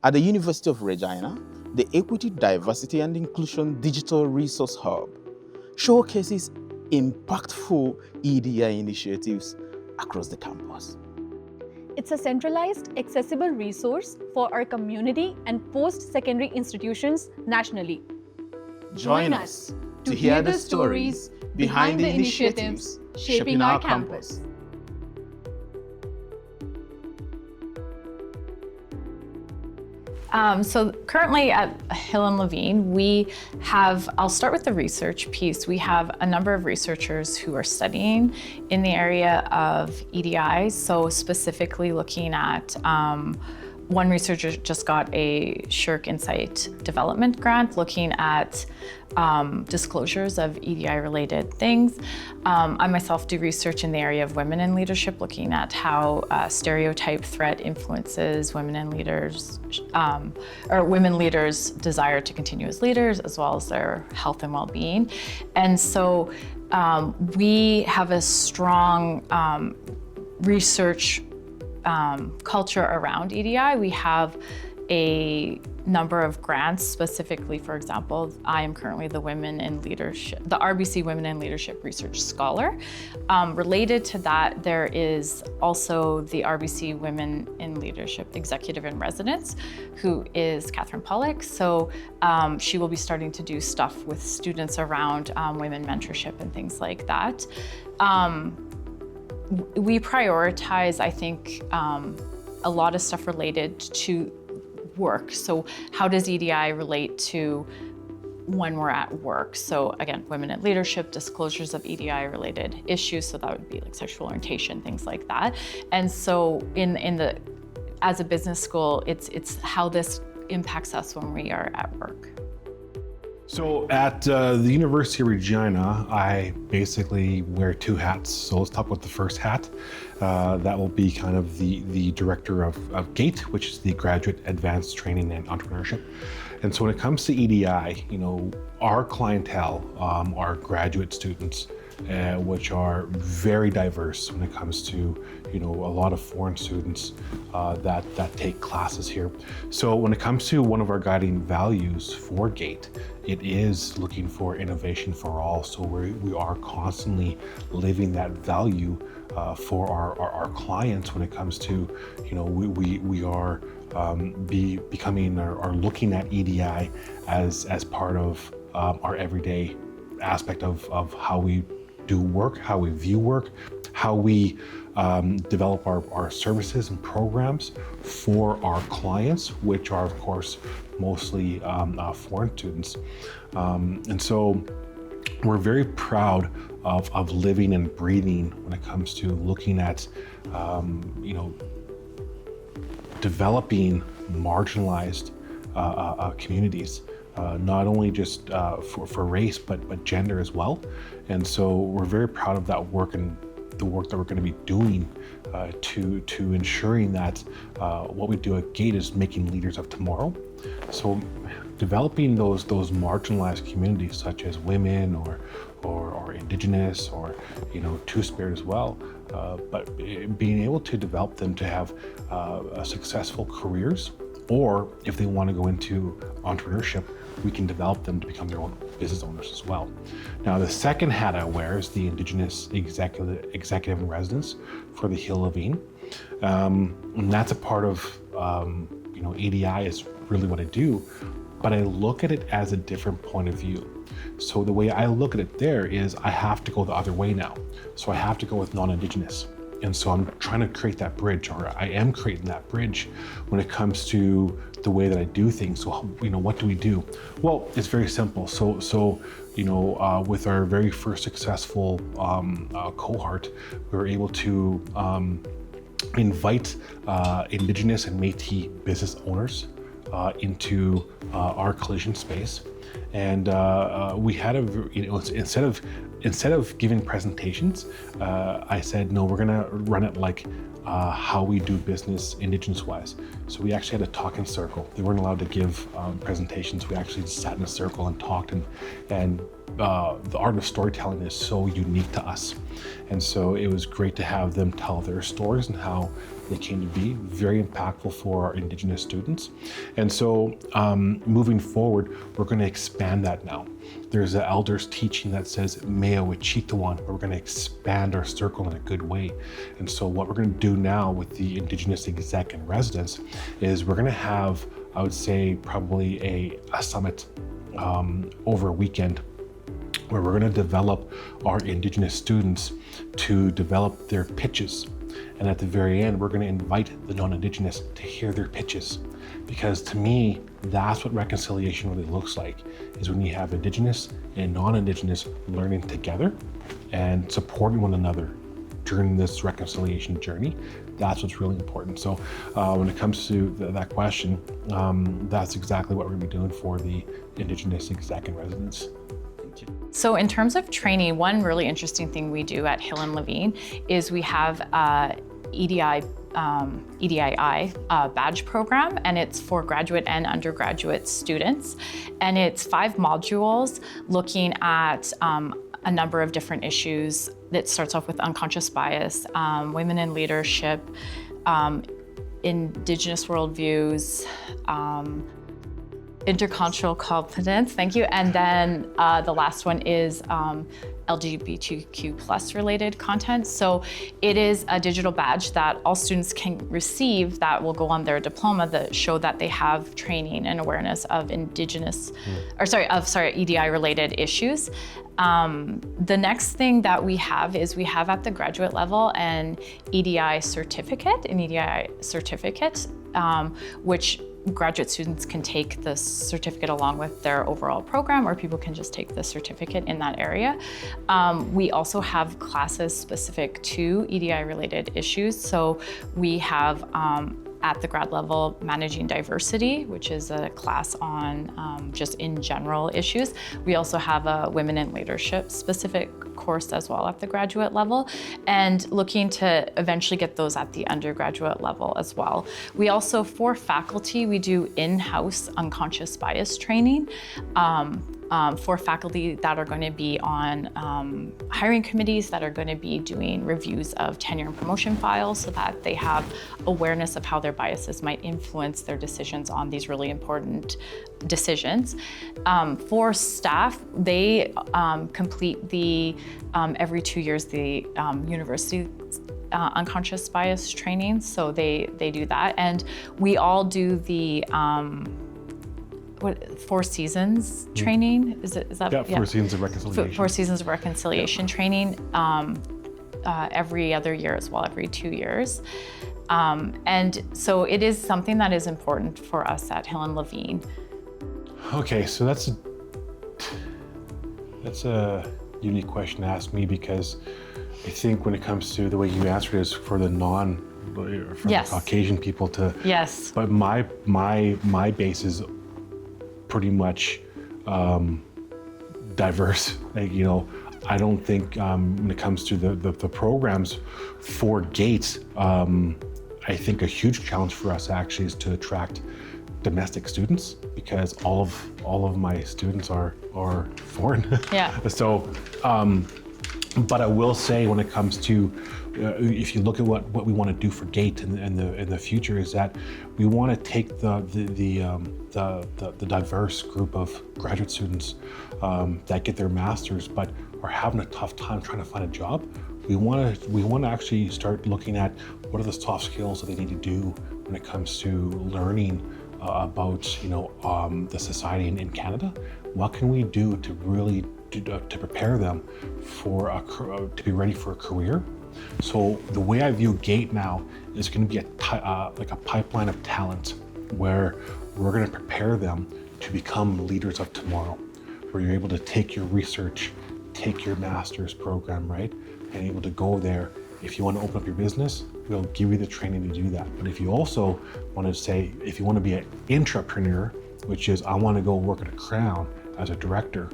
At the University of Regina, the Equity, Diversity and Inclusion Digital Resource Hub showcases impactful EDI initiatives across the campus. It's a centralized, accessible resource for our community and post-secondary institutions nationally. Join us to hear the stories behind the initiatives shaping our campus. So currently at Hill and Levine, I'll start with the research piece. We have a number of researchers who are studying in the area of EDI, so specifically looking at one researcher just got a SSHRC Insight Development Grant looking at disclosures of EDI-related things. I myself do research in the area of women in leadership, looking at how stereotype threat influences women in leaders, or women leaders' desire to continue as leaders, as well as their health and well-being. And so we have a strong research culture around EDI. We have a number of grants specifically. For example, I am currently the RBC Women in Leadership Research Scholar. Related to that, there is also the RBC Women in Leadership Executive in Residence, who is Catherine Pollock. So she will be starting to do stuff with students around women mentorship and things like that. We prioritize, I think, a lot of stuff related to work. So how does EDI relate to when we're at work? So again, women in leadership, disclosures of EDI related issues. So that would be like sexual orientation, things like that. And so as a business school, it's how this impacts us when we are at work. So at the University of Regina, I basically wear two hats. So let's talk about the first hat. That will be kind of the director of GATE, which is the Graduate Advanced Training and Entrepreneurship. And so when it comes to EDI, our clientele are graduate students, which are very diverse when it comes to, a lot of foreign students that take classes here. So when it comes to one of our guiding values for GATE, it is looking for innovation for all. So we are constantly living that value for our clients when it comes to, we are becoming or looking at EDI as part of our everyday aspect of how we do work, how we view work, how we develop our services and programs for our clients, which are of course mostly foreign students. And so we're very proud of living and breathing when it comes to looking at developing marginalized communities. Not only just for race, but gender as well. And so we're very proud of that work and the work that we're going to be doing to ensuring that what we do at GATE is making leaders of tomorrow. So developing those marginalized communities such as women or Indigenous or Two-Spirit as well, but being able to develop them to have successful careers, or if they want to go into entrepreneurship, we can develop them to become their own business owners as well. Now, the second hat I wear is the Indigenous Executive in Residence for the Hill Levine. And that's a part of, EDI is really what I do, but I look at it as a different point of view. So the way I look at it there is I have to go the other way now. So I have to go with non-Indigenous. And so I'm trying to create that bridge, or I am creating that bridge when it comes to the way that I do things. So, what do we do? Well, it's very simple. So with our very first successful cohort, we were able to invite Indigenous and Métis business owners into our collision space. And we had instead of giving presentations, I said, no, we're gonna run it like how we do business Indigenous wise. So we actually had a talk in circle. They weren't allowed to give presentations. We actually just sat in a circle and talked and the art of storytelling is so unique to us. And so it was great to have them tell their stories and how they came to be, very impactful for our Indigenous students. And so moving forward, we're going to expand that now. There's an elders teaching that says Meo Wichitawan, but we're going to expand our circle in a good way. And so what we're going to do now with the Indigenous exec and residents is we're going to have, I would say, probably a summit over a weekend where we're going to develop our Indigenous students to develop their pitches. And at the very end, we're going to invite the non-Indigenous to hear their pitches. Because to me, that's what reconciliation really looks like, is when you have Indigenous and non-Indigenous learning together and supporting one another during this reconciliation journey. That's what's really important. So when it comes to that question, that's exactly what we're going to be doing for the Indigenous exec and residents. So in terms of training, one really interesting thing we do at Hill and Levine is we have EDII badge program, and it's for graduate and undergraduate students. And it's 5 modules looking at a number of different issues. That starts off with unconscious bias, women in leadership, Indigenous worldviews, intercultural competence, thank you. And then the last one is LGBTQ plus related content. So it is a digital badge that all students can receive that will go on their diploma that show that they have training and awareness of EDI related issues. The next thing that we have is we have at the graduate level an EDI certificate, which graduate students can take the certificate along with their overall program, or people can just take the certificate in that area. We also have classes specific to EDI related issues. So we have at the grad level, Managing Diversity, which is a class on just in general issues. We also have a Women in Leadership specific course as well at the graduate level, and looking to eventually get those at the undergraduate level as well. We also, for faculty, we do in-house unconscious bias training. For faculty that are going to be on hiring committees, that are going to be doing reviews of tenure and promotion files, so that they have awareness of how their biases might influence their decisions on these really important decisions. For staff, they complete the every 2 years the university unconscious bias training, so they do that, and we all do the 4 seasons training? Is that? Yeah, 4 seasons of reconciliation. 4 seasons of reconciliation training every other year as well, every 2 years. And so it is something that is important for us at Hill and Levine. Okay, so that's a unique question to ask me, because I think when it comes to the way you answered it is for the the Caucasian people to. Yes. But my base is pretty much diverse. Like, I don't think when it comes to the programs for GATES, I think a huge challenge for us actually is to attract domestic students, because all of my students are foreign. Yeah. So, but I will say, when it comes to if you look at what we want to do for GATE in the future, is that we want to take the diverse group of graduate students that get their masters but are having a tough time trying to find a job. We want to actually start looking at what are the soft skills that they need to do when it comes to learning about the society in Canada. What can we do to really to prepare them for to be ready for a career? So the way I view GATE now is going to be like a pipeline of talent, where we're going to prepare them to become leaders of tomorrow, where you're able to take your research, take your master's program, right, and able to go there. If you want to open up your business, we'll give you the training to do that. But if you also want to say, if you want to be an intrapreneur, which is I want to go work at a Crown as a director,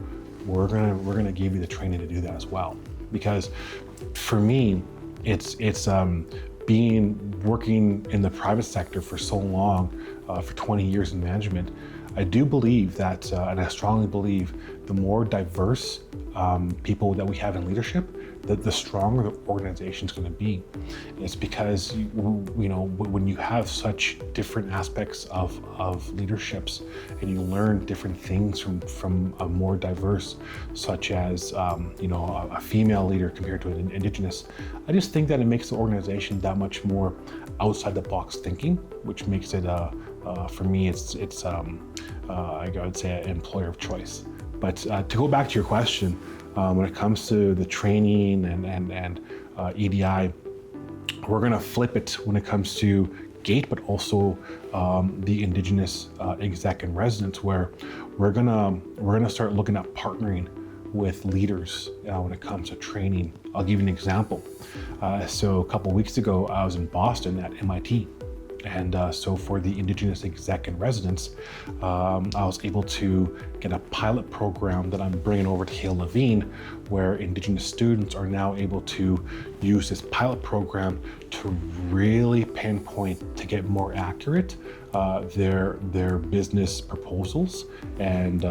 we're gonna give you the training to do that as well. Because for me, it's working in the private sector for so long, for 20 years in management. I do believe that, and I strongly believe, the more diverse people that we have in leadership, the stronger the organization is going to be. It's because when you have such different aspects of leaderships, and you learn different things from a more diverse, such as a female leader compared to an Indigenous, I just think that it makes the organization that much more outside the box thinking, which makes it for me it's I would say an employer of choice. But to go back to your question, when it comes to the training and EDI, we're going to flip it when it comes to GATE, but also the Indigenous exec and residents, where we're gonna start looking at partnering with leaders when it comes to training. I'll give you an example. So a couple weeks ago, I was in Boston at MIT. And so for the Indigenous exec and residents, I was able to get a pilot program that I'm bringing over to Hale Levine, where Indigenous students are now able to use this pilot program to really pinpoint, to get more accurate, their business proposals. And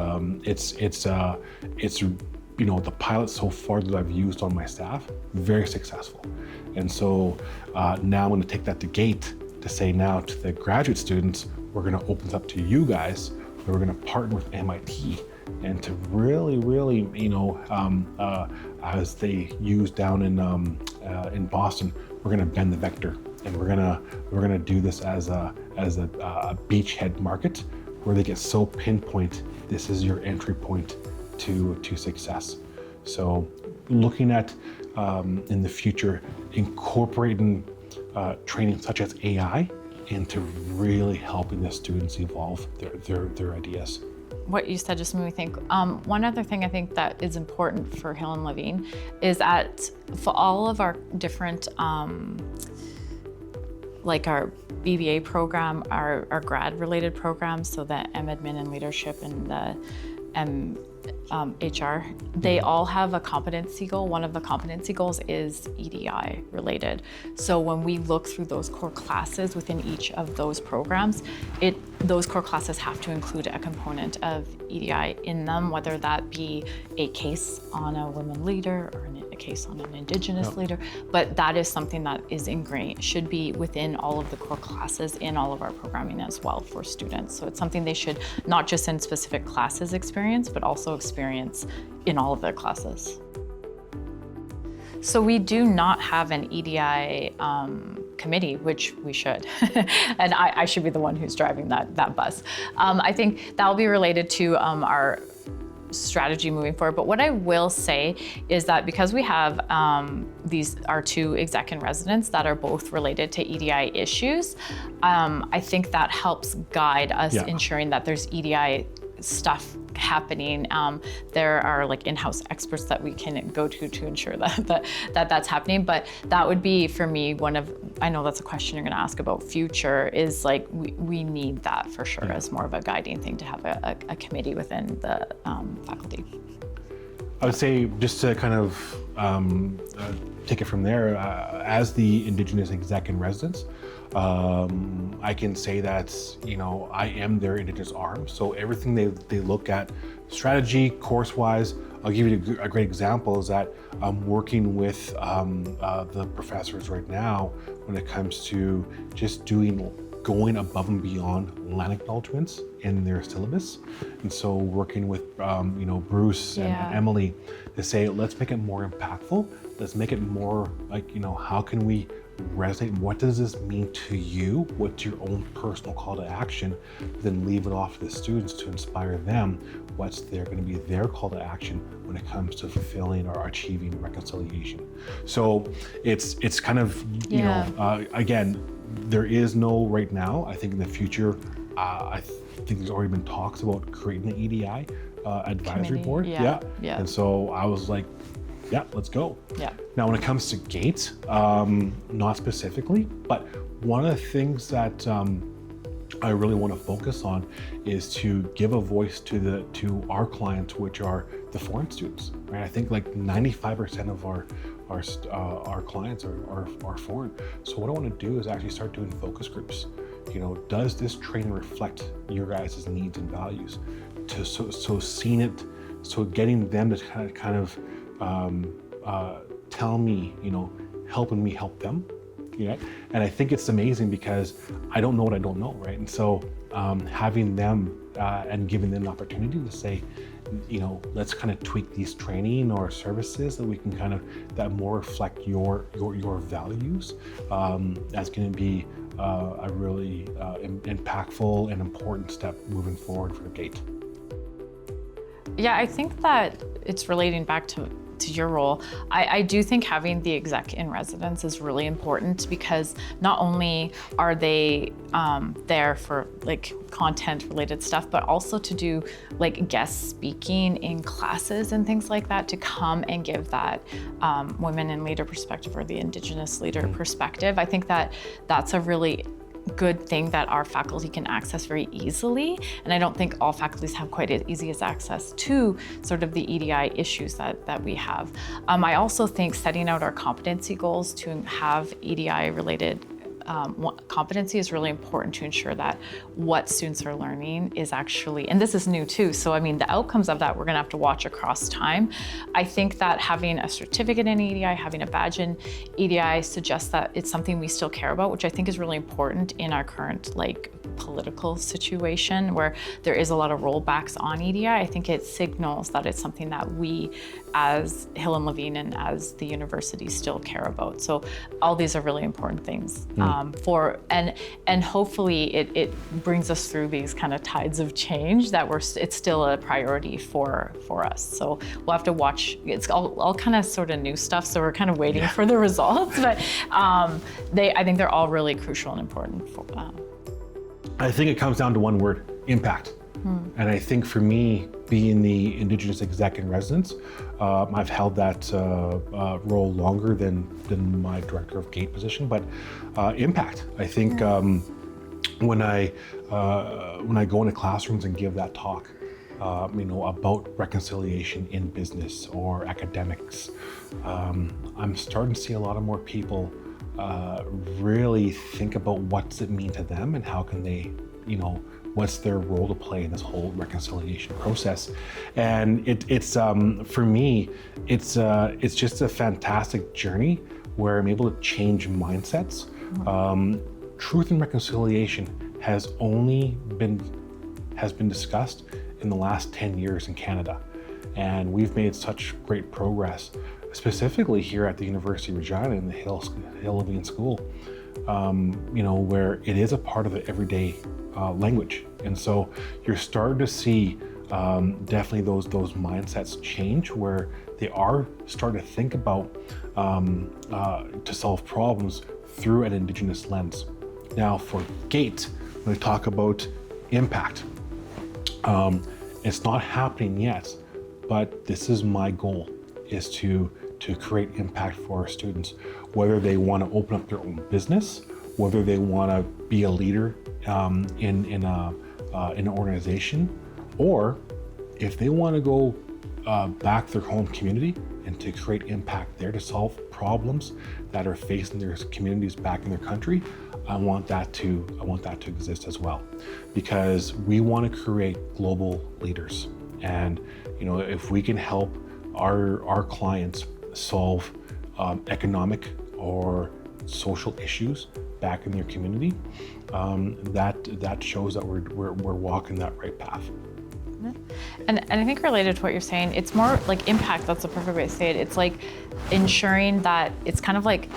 it's the pilot so far that I've used on my staff, very successful. And so now I'm going to take that to GATE, to say now to the graduate students, we're going to open this up to you guys, we're going to partner with MIT, and to really, as they use down in Boston, we're going to bend the vector, and we're going to do this as a beachhead market, where they get so pinpoint. This is your entry point to success. So, looking at in the future, incorporating training such as AI into really helping the students evolve their ideas. What you said just made me think. One other thing I think that is important for Hale and Levine is that for all of our different, like our BBA program, our grad-related programs, so the M-Admin and Leadership and the HR, they all have a competency goal. One of the competency goals is EDI related. So when we look through those core classes within each of those programs, those core classes have to include a component of EDI in them, whether that be a case on a women leader or a case on an Indigenous leader. But that is something that is ingrained, should be within all of the core classes in all of our programming as well for students. So it's something they should not just in specific classes experience, but also experience in all of their classes. So we do not have an EDI committee, which we should. And I should be the one who's driving that bus. I think that will be related to our strategy moving forward. But what I will say is that because we have these are two exec and residents that are both related to EDI issues, I think that helps guide us ensuring that there's EDI stuff happening. There are like in-house experts that we can go to ensure that's happening. But that would be for me I know that's a question you're going to ask about future, is like we need that for sure as more of a guiding thing, to have a committee within the faculty. I would say, just to kind of take it from there, as the Indigenous exec and residents, I can say that I am their Indigenous arm. So everything they look at, strategy, course-wise, I'll give you a great example is that I'm working with the professors right now when it comes to just going above and beyond land acknowledgements in their syllabus. And so working with Bruce and Emily to say, let's make it more impactful. Let's make it more like, how can we resonate? What does this mean to you? What's your own personal call to action? Then leave it off to the students to inspire them. What's going to be their call to action when it comes to fulfilling or achieving reconciliation? So it's kind of, again, there is no right now. I think in the future, I think there's already been talks about creating an EDI advisory board. Yeah. And so I was like, yeah, let's go. Yeah. Now, when it comes to GATE, not specifically, but one of the things that I really want to focus on is to give a voice to our clients, which are the foreign students. Right? I think like 95% of our clients are foreign. So what I want to do is actually start doing focus groups does this training reflect your guys' needs and values? So seeing it, so getting them to kind of tell me, helping me help them. And I think it's amazing because I don't know what I don't know, right? And so having them and giving them an opportunity to say, let's kind of tweak these training or services that we can that more reflect your values, that's going to be a really impactful and important step moving forward for GATE. Yeah, I think that it's relating back to your role. I do think having the exec in residence is really important because not only are they there for content related stuff, but also to do guest speaking in classes and things like that, to come and give that women in leader perspective or the Indigenous leader perspective. I think that that's a really good thing that our faculty can access very easily. And I don't think all faculties have quite as easy as access to sort of the EDI issues that we have. I also think setting out our competency goals to have EDI related competency is really important to ensure that what students are learning is actually, and this is new too, so I mean the outcomes of that we're gonna have to watch across time. I think that having a certificate in EDI, having a badge in EDI suggests that it's something we still care about, which I think is really important in our current political situation where there is a lot of rollbacks on EDI. I think it signals that it's something that we as Hill and Levine and as the university still care about. So all these are really important things and hopefully it brings us through these kind of tides of change that it's still a priority for us. So we'll have to watch. It's all kind of sort of new stuff, so we're kind of waiting for the results, but I think they're all really crucial and important for I think it comes down to one word: impact. And I think for me, being the Indigenous exec in residence, I've held that role longer than my director of GATE position, but impact. I think when I go into classrooms and give that talk, about reconciliation in business or academics, I'm starting to see a lot of more people really think about what's it mean to them and how can they, what's their role to play in this whole reconciliation process. And it's for me, it's just a fantastic journey where I'm able to change mindsets. Truth and reconciliation has been discussed in the last 10 years in Canada. And we've made such great progress, specifically here at the University of Regina in the Hill Levine School, where it is a part of the everyday language. And so you're starting to see definitely those mindsets change where they are starting to think about to solve problems through an Indigenous lens. Now for GATE, when we talk about impact, it's not happening yet, but this is my goal, is to create impact for our students, whether they want to open up their own business, whether they want to be a leader in an organization, or if they want to go back their home community and to create impact there to solve problems that are facing their communities back in their country. I want that to exist as well, because we want to create global leaders. And if we can help our clients solve economic or social issues back in their community, that shows that we're walking that right path. And I think related to what you're saying, it's more like impact. That's the perfect way to say it. It's like ensuring that it's kind of like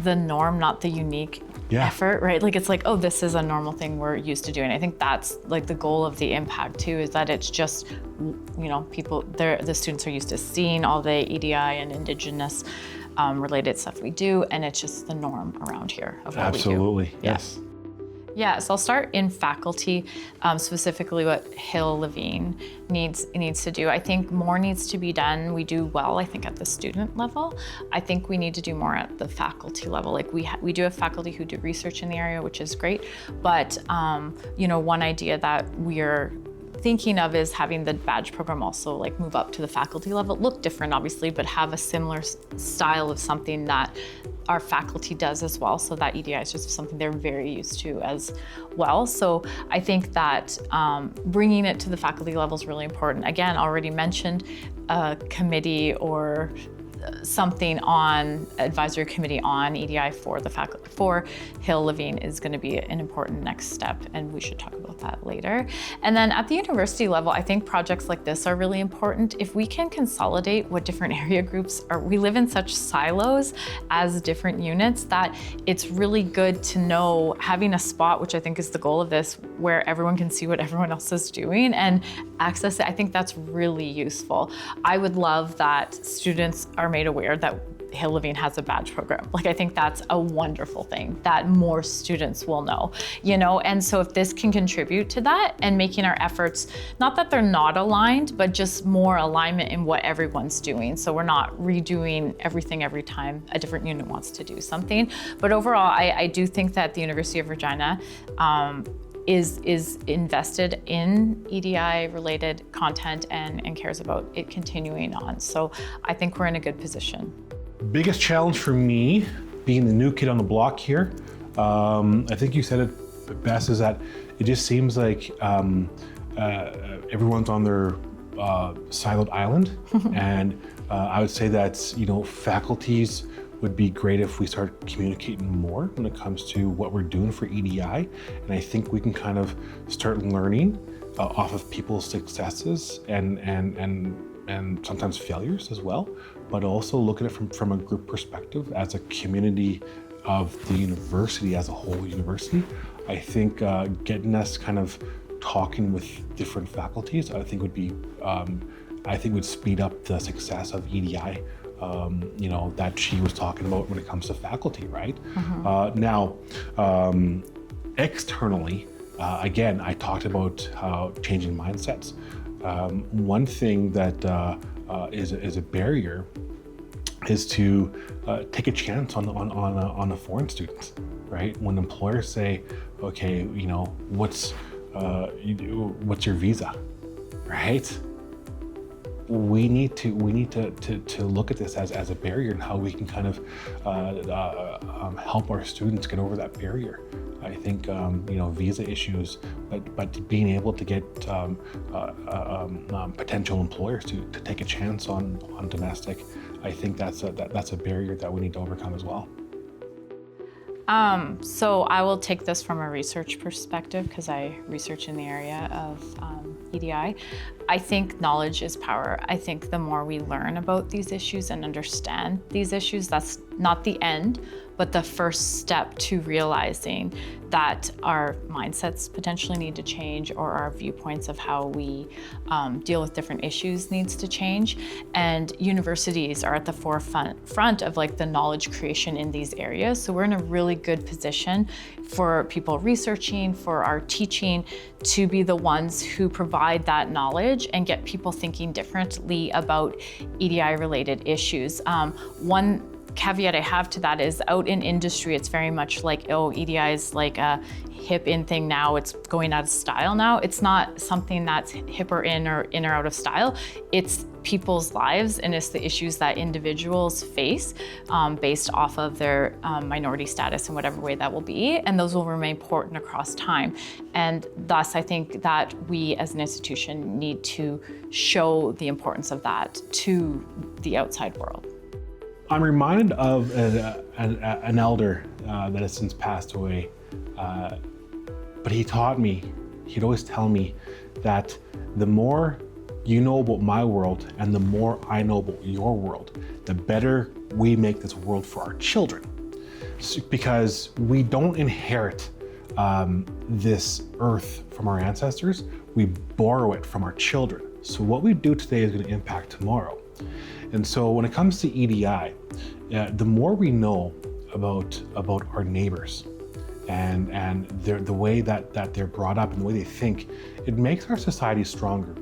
the norm, not the unique effort, right? Like it's like, oh, this is a normal thing we're used to doing. I think that's like the goal of the impact too, is that it's just, people, the students are used to seeing all the EDI and Indigenous related stuff we do, and it's just the norm around here of what we do. Absolutely, yes. Yeah, so I'll start in faculty, specifically what Hill Levine needs to do. I think more needs to be done. We do well, I think, at the student level. I think we need to do more at the faculty level. Like we do have faculty who do research in the area, which is great. But one idea that we're thinking of is having the badge program also like move up to the faculty level, look different obviously, but have a similar style of something that our faculty does as well. So that EDI is just something they're very used to as well. So I think that bringing it to the faculty level is really important. Again, already mentioned a committee or something on advisory committee on EDI for the faculty for Hill-Levine is going to be an important next step, and we should talk about that later. And then at the university level, I think projects like this are really important. If we can consolidate what different area groups are, we live in such silos as different units that it's really good to know having a spot, which I think is the goal of this, where everyone can see what everyone else is doing and access it. I think that's really useful. I would love that students are made aware that Hill-Levine has a badge program. Like, I think that's a wonderful thing that more students will know, you know? And so if this can contribute to that and making our efforts, not that they're not aligned, but just more alignment in what everyone's doing. So we're not redoing everything every time a different unit wants to do something. But overall, I do think that the University of Regina is invested in EDI related content and cares about it continuing on. So I think we're in a good position. Biggest challenge for me, being the new kid on the block here, I think you said it best, is that it just seems like everyone's on their siloed island. And I would say that, you know, faculties would be great if we start communicating more when it comes to what we're doing for EDI. And I think we can kind of start learning off of people's successes and sometimes failures as well, but also look at it from a group perspective as a community of the university as a whole university. I think getting us kind of talking with different faculties, I think would be, would speed up the success of EDI, you know, that she was talking about when it comes to faculty, right? Now, externally, again, I talked about how changing mindsets. One thing that is a barrier is to take a chance on the foreign students, right? When employers say, okay, you know, what's your visa, right? We need to look at this as a barrier and how we can kind of help our students get over that barrier. I think you know, visa issues, but being able to get potential employers to take a chance on domestic, I think that's a barrier that we need to overcome as well. So I will take this from a research perspective because I research in the area of EDI. I think knowledge is power. I think the more we learn about these issues and understand these issues, that's not the end, but the first step to realizing that our mindsets potentially need to change, or our viewpoints of how we deal with different issues needs to change. And universities are at the forefront of like the knowledge creation in these areas. So we're in a really good position for people researching, for our teaching, to be the ones who provide that knowledge and get people thinking differently about EDI related issues. One caveat I have to that is, out in industry, it's very much like, oh, EDI is like a hip in thing now, it's going out of style now. It's not something that's hip or in or out of style. It's people's lives, and it's the issues that individuals face based off of their minority status in whatever way that will be, and those will remain important across time. And thus, I think that we as an institution need to show the importance of that to the outside world. I'm reminded of an elder that has since passed away, but he'd always tell me that the more you know about my world and the more I know about your world, the better we make this world for our children. Because we don't inherit this earth from our ancestors, we borrow it from our children. So what we do today is going to impact tomorrow. And so when it comes to EDI, the more we know about our neighbors and the way that they're brought up and the way they think, it makes our society stronger.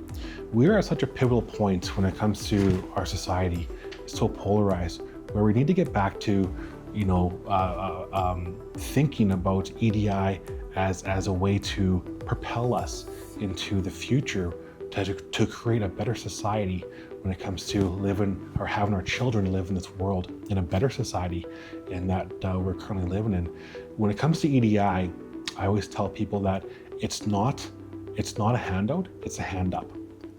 We are at such a pivotal point when it comes to our society, so polarized, where we need to get back to, you know, thinking about EDI as a way to propel us into the future to create a better society when it comes to living or having our children live in this world in a better society and that we're currently living in. When it comes to EDI, I always tell people that it's not a handout, it's a hand up.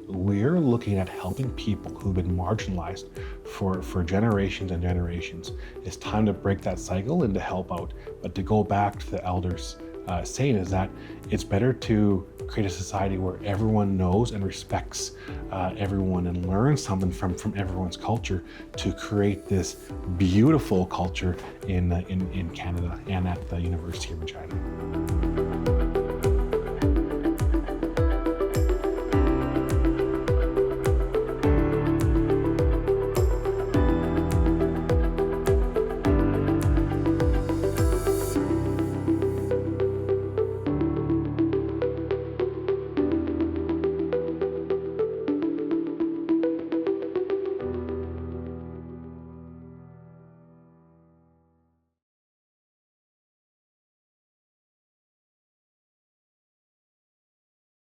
We're looking at helping people who've been marginalized for generations and generations. It's time to break that cycle and to help out. But to go back to the elders saying is that it's better to create a society where everyone knows and respects everyone and learns something from everyone's culture to create this beautiful culture in Canada and at the University of Regina.